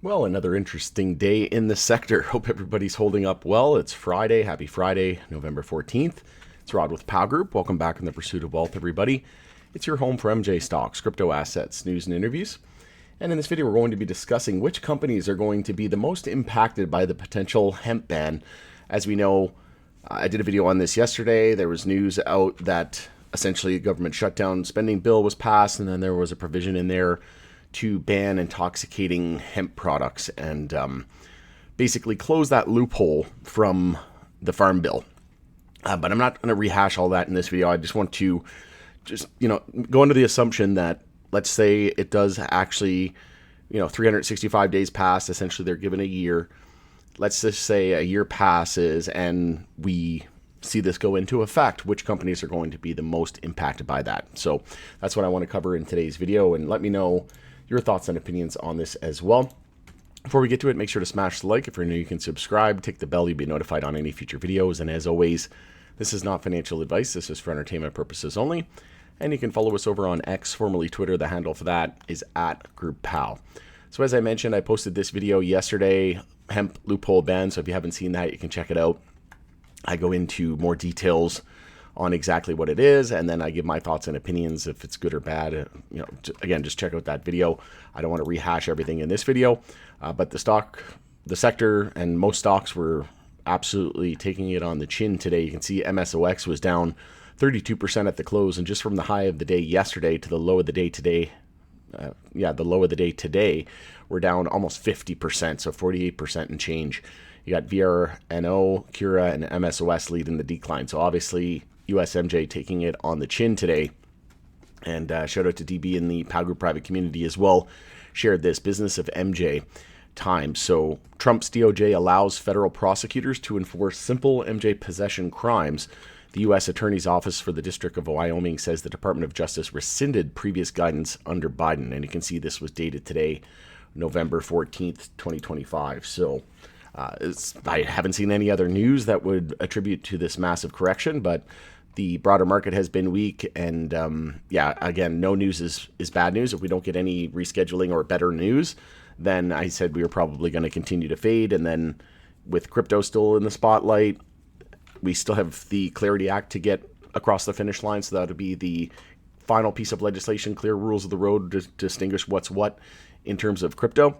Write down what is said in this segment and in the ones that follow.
Well, another interesting day in the sector. Hope everybody's holding up well. It's Friday. Happy Friday, November 14th. It's Rod with POW Group. Welcome back in the pursuit of wealth, everybody. It's your home for MJ stocks, crypto assets, news, and interviews. And in this video, we're going to be discussing which companies are going to be the most impacted by the potential hemp ban. As we know, I did a video on this yesterday. There was news out that essentially a government shutdown spending bill was passed, and then there was a provision in there to ban intoxicating hemp products and basically close that loophole from the Farm Bill. But I'm not going to rehash all that in this video. I just want to go into the assumption that, let's say it does actually, 365 days pass. Essentially, they're given a year. Let's just say a year passes and we see this go into effect. Which companies are going to be the most impacted by that? So that's what I want to cover in today's video, and let me know your thoughts and opinions on this as well. Before we get to it, make sure to smash the like. If you're new, you can subscribe, tick the bell, you'll be notified on any future videos. And as always, this is not financial advice. This is for entertainment purposes only. And you can follow us over on X, formerly Twitter. The handle for that is @GroupPow. So as I mentioned, I posted this video yesterday, hemp loophole ban. So if you haven't seen that, you can check it out. I go into more details on exactly what it is, and then I give my thoughts and opinions if it's good or bad. Again, just check out that video. I don't want to rehash everything in this video, but the sector, and most stocks were absolutely taking it on the chin today. You can see MSOS was down 32% at the close, and just from the high of the day yesterday to the low of the day today, we're down almost 50%, so 48% and change. You got VRNO, Cura, and MSOS leading the decline. So obviously, USMJ taking it on the chin today. And shout out to DB in the POW Group private community as well. Shared this business of MJ time. So Trump's DOJ allows federal prosecutors to enforce simple MJ possession crimes. The U.S. Attorney's Office for the District of Wyoming says the Department of Justice rescinded previous guidance under Biden. And you can see this was dated today, November 14th, 2025. So I haven't seen any other news that would attribute to this massive correction, but the broader market has been weak. And again, no news is bad news. If we don't get any rescheduling or better news, then I said we were probably going to continue to fade. And then with crypto still in the spotlight, we still have the Clarity Act to get across the finish line. So that'll be the final piece of legislation, clear rules of the road to distinguish what's what in terms of crypto.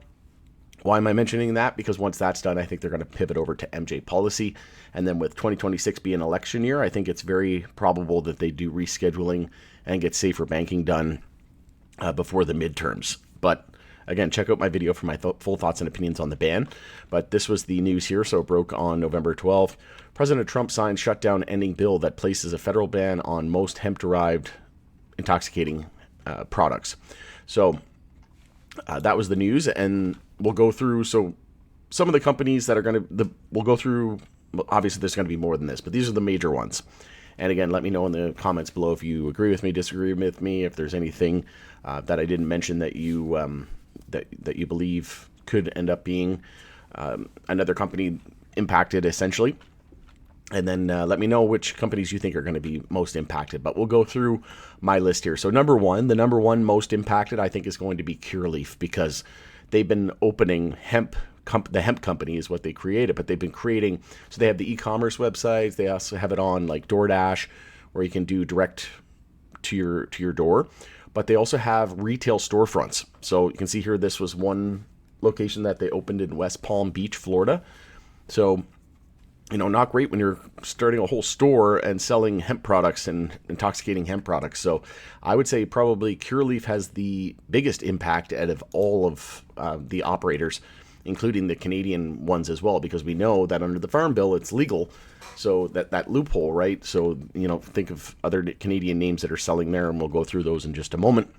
Why am I mentioning that? Because once that's done, I think they're going to pivot over to MJ policy. And then with 2026 being an election year, I think it's very probable that they do rescheduling and get safer banking done before the midterms. But again, check out my video for my full thoughts and opinions on the ban. But this was the news here. So it broke on November 12th. President Trump signed shutdown ending bill that places a federal ban on most hemp-derived intoxicating products. So that was the news, and we'll go through. So some of the companies that are going to, we'll go through. Obviously, there's going to be more than this, but these are the major ones. And again, let me know in the comments below if you agree with me, disagree with me, if there's anything that I didn't mention that you that you believe could end up being another company impacted, essentially. And then let me know which companies you think are going to be most impacted. But we'll go through my list here. So the number one most impacted, I think, is going to be Curaleaf, because they've been opening the hemp company is what they created, but they've been creating, so they have the e-commerce websites. They also have it on like DoorDash, where you can do direct to your door. But they also have retail storefronts. So you can see here, this was one location that they opened in West Palm Beach, Florida. So not great when you're starting a whole store and selling hemp products and intoxicating hemp products. So I would say probably Curaleaf has the biggest impact out of all of the operators, including the Canadian ones as well, because we know that under the Farm Bill, it's legal. So that loophole, right? So, think of other Canadian names that are selling there, and we'll go through those in just a moment.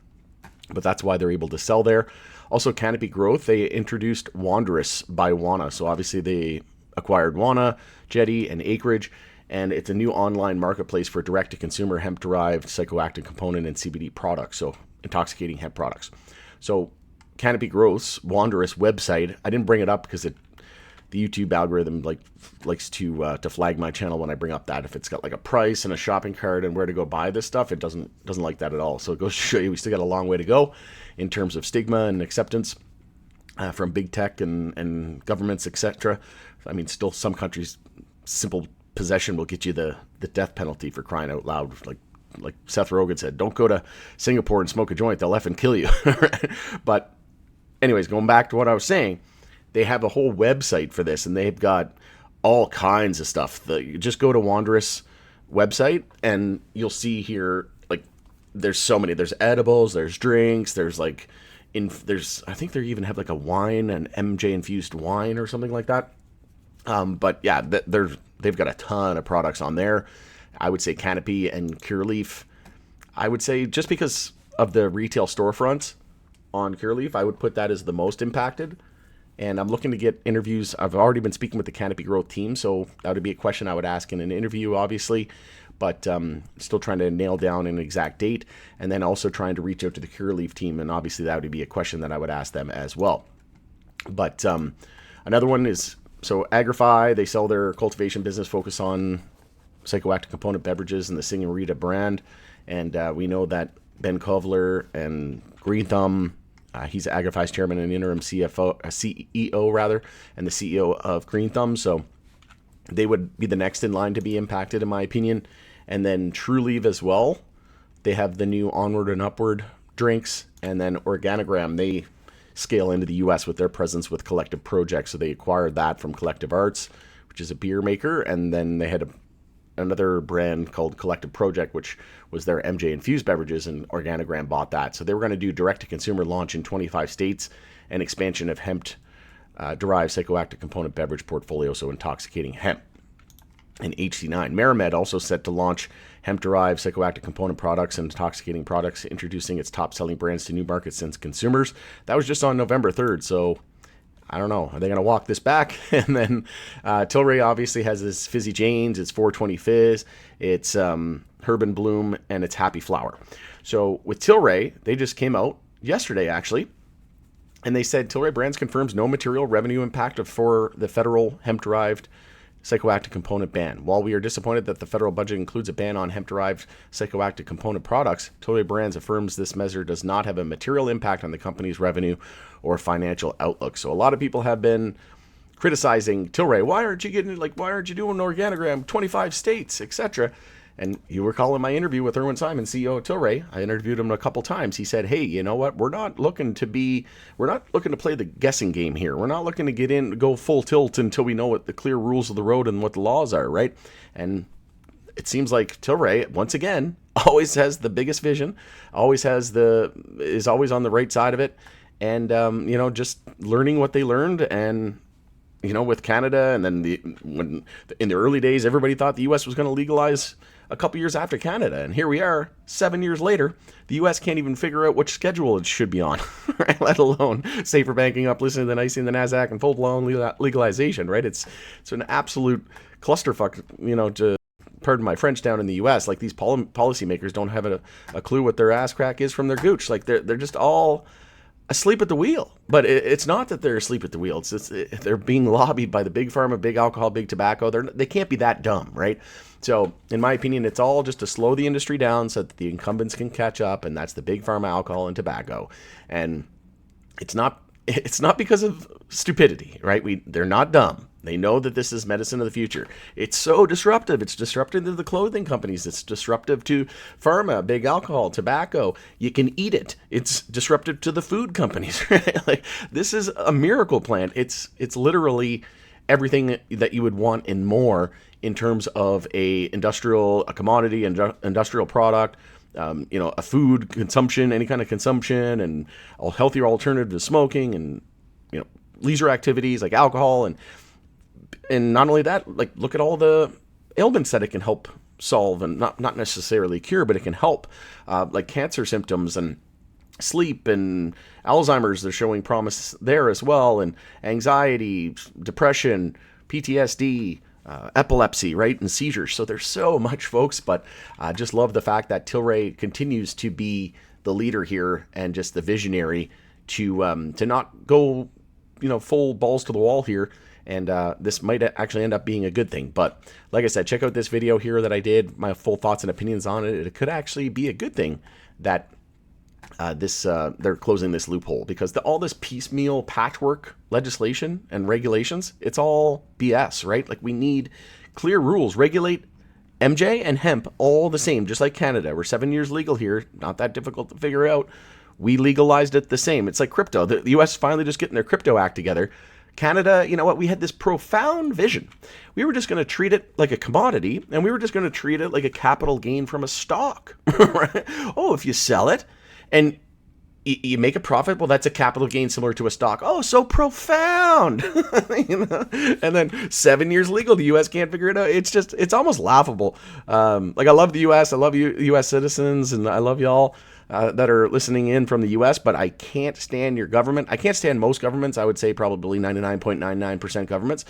But that's why they're able to sell there. Also, Canopy Growth, they introduced Wanderous by Wana. So obviously they acquired Wana, Jetty, and Acreage, and it's a new online marketplace for direct-to-consumer hemp-derived psychoactive component and CBD products, so intoxicating hemp products. So Canopy Growth's Wanderous website, I didn't bring it up because the YouTube algorithm likes to flag my channel when I bring up that. If it's got like a price and a shopping cart and where to go buy this stuff, it doesn't like that at all. So it goes to show you we still got a long way to go in terms of stigma and acceptance. from big tech and governments, etc. I mean, still some countries, simple possession will get you the death penalty, for crying out loud. Like Seth Rogen said, don't go to Singapore and smoke a joint, they'll effing kill you. But anyways, going back to what I was saying, they have a whole website for this, and they've got all kinds of stuff. You just go to Wanderous website, and you'll see here, like, there's so many. There's edibles, there's drinks, there's like, I think they even have like a wine, an MJ infused wine or something like that. But yeah, they've got a ton of products on there. I would say Canopy and Curaleaf. I would say, just because of the retail storefronts on Curaleaf, I would put that as the most impacted. And I'm looking to get interviews. I've already been speaking with the Canopy Growth team, so that would be a question I would ask in an interview, obviously. But still trying to nail down an exact date, and then also trying to reach out to the Curaleaf team, and obviously that would be a question that I would ask them as well. But another one is, so Agrify, they sell their cultivation business, focus on psychoactive component beverages and the Sing and Rita brand. And we know that Ben Kovler and Green Thumb, he's Agrify's chairman and interim CEO rather, and the CEO of Green Thumb. So they would be the next in line to be impacted, in my opinion. And then Trulieve as well. They have the new Onward and Upward drinks. And then Organigram, they scale into the U.S. with their presence with Collective Project. So they acquired that from Collective Arts, which is a beer maker. And then they had another brand called Collective Project, which was their MJ infused beverages, and Organigram bought that. So they were going to do direct-to-consumer launch in 25 states and expansion of hemp derived psychoactive component beverage portfolio, so intoxicating hemp. And HC9. MariMed also set to launch hemp-derived psychoactive component products and intoxicating products, introducing its top-selling brands to new markets and consumers. That was just on November 3rd, so I don't know. Are they going to walk this back? And then Tilray obviously has this Fizzy Jane's, it's 420 Fizz, it's Herb and Bloom, and it's Happy Flower. So with Tilray, they just came out yesterday, actually, and they said Tilray Brands confirms no material revenue impact for the federal hemp-derived psychoactive component ban. While we are disappointed that the federal budget includes a ban on hemp-derived psychoactive component products, Tilray Brands affirms this measure does not have a material impact on the company's revenue or financial outlook. So a lot of people have been criticizing Tilray. Why aren't you doing Organigram, 25 states, etc.? And you recall in my interview with Erwin Simon, CEO of Tilray, I interviewed him a couple times. He said, hey, you know what? We're not looking to play the guessing game here. We're not looking to go full tilt until we know what the clear rules of the road and what the laws are, right? And it seems like Tilray, once again, always has the biggest vision, is always on the right side of it. And, just learning what they learned, and with Canada, and then when in the early days, everybody thought the U.S. was going to legalize a couple years after Canada, and here we are 7 years later. The U.S. can't even figure out which schedule it should be on, right? Let alone safer banking, uplifting the NYSE and the NASDAQ, and full-blown legalization, right? It's an absolute clusterfuck, to pardon my French, down in the U.S. Like, these policymakers don't have a clue what their ass crack is from their gooch. Like, they're just all asleep at the wheel. But it's not that they're asleep at the wheel. They're being lobbied by the big pharma, big alcohol, big tobacco. They can't be that dumb, right? So, in my opinion, it's all just to slow the industry down so that the incumbents can catch up, and that's the big pharma, alcohol, and tobacco. And it's not because of stupidity, right? They're not dumb. They know that this is medicine of the future. It's so disruptive. It's disruptive to the clothing companies. It's disruptive to pharma, big alcohol, tobacco. You can eat it. It's disruptive to the food companies. Right? Like, this is a miracle plant. It's literally everything that you would want and more in terms of a commodity, industrial product, a food consumption, any kind of consumption, and a healthier alternative to smoking, and leisure activities like alcohol, and not only that, like, look at all the ailments that it can help solve, and not necessarily cure, but it can help, like cancer symptoms and sleep and Alzheimer's. They're showing promise there as well, and anxiety, depression, PTSD, epilepsy, right, and seizures. So there's so much, folks, but I just love the fact that Tilray continues to be the leader here and just the visionary to not go, full balls to the wall here. And this might actually end up being a good thing. But like I said, check out this video here that I did, my full thoughts and opinions on it. It could actually be a good thing that they're closing this loophole because all this piecemeal patchwork legislation and regulations, it's all BS, right? Like, we need clear rules. Regulate MJ and hemp all the same, just like Canada. We're 7 years legal here. Not that difficult to figure out. We legalized it the same. It's like crypto. The U.S. finally just getting their crypto act together. Canada, you know what? We had this profound vision. We were just going to treat it like a commodity, and we were just going to treat it like a capital gain from a stock. Right? Oh, if you sell it and you make a profit, well, that's a capital gain similar to a stock. Oh, so profound. You know? And then 7 years legal, the U.S. can't figure it out. It's almost laughable. Like, I love the U.S. I love you, U.S. citizens, and I love y'all that are listening in from the U.S., but I can't stand your government. I can't stand most governments. I would say probably 99.99% governments,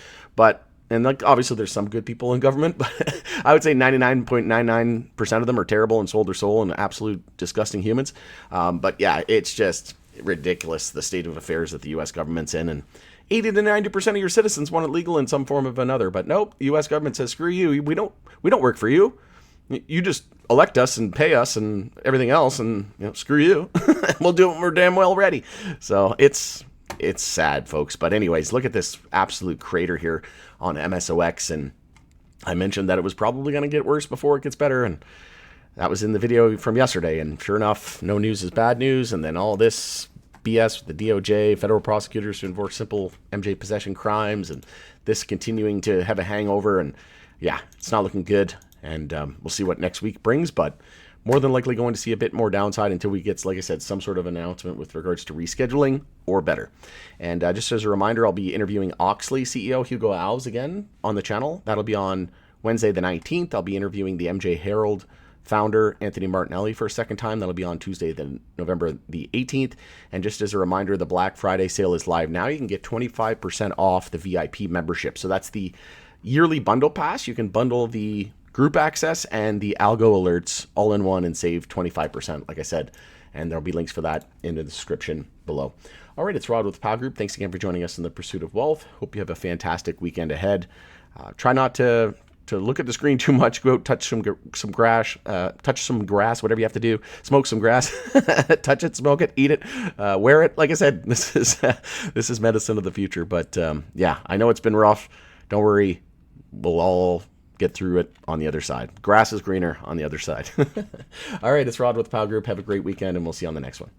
and like, obviously there's some good people in government, but I would say 99.99% of them are terrible and sold their soul and absolute disgusting humans. But yeah, it's just ridiculous, the state of affairs that the U.S. government's in, and 80 to 90% of your citizens want it legal in some form of another. But nope, the U.S. government says, screw you. We don't work for you. You just elect us and pay us and everything else, and screw you. We'll do it when we're damn well ready. So it's sad, folks. But anyways, look at this absolute crater here on MSOS, and I mentioned that it was probably going to get worse before it gets better, and that was in the video from yesterday. And sure enough, no news is bad news, and then all this BS with the DOJ, federal prosecutors to enforce simple MJ possession crimes, and this continuing to have a hangover, and yeah, it's not looking good. And we'll see what next week brings, but more than likely going to see a bit more downside until we get, like I said, some sort of announcement with regards to rescheduling or better. And just as a reminder, I'll be interviewing Oxley CEO Hugo Alves again on the channel. That'll be on Wednesday the 19th. I'll be interviewing the MJ Herald founder, Anthony Martinelli, for a second time. That'll be on Tuesday, November the 18th. And just as a reminder, the Black Friday sale is live now. You can get 25% off the VIP membership. So that's the yearly bundle pass. You can bundle the group access and the algo alerts all in one and save 25%, like I said. And there'll be links for that in the description below. All right, it's Rod with the Pow Group. Thanks again for joining us in the pursuit of wealth. Hope you have a fantastic weekend ahead. Try not to look at the screen too much. Go out, touch some grass, whatever you have to do. Smoke some grass, touch it, smoke it, eat it, wear it. Like I said, this is medicine of the future. But yeah, I know it's been rough. Don't worry, we'll all get through it on the other side. Grass is greener on the other side. All right, it's Rod with the Pow Group. Have a great weekend, and we'll see you on the next one.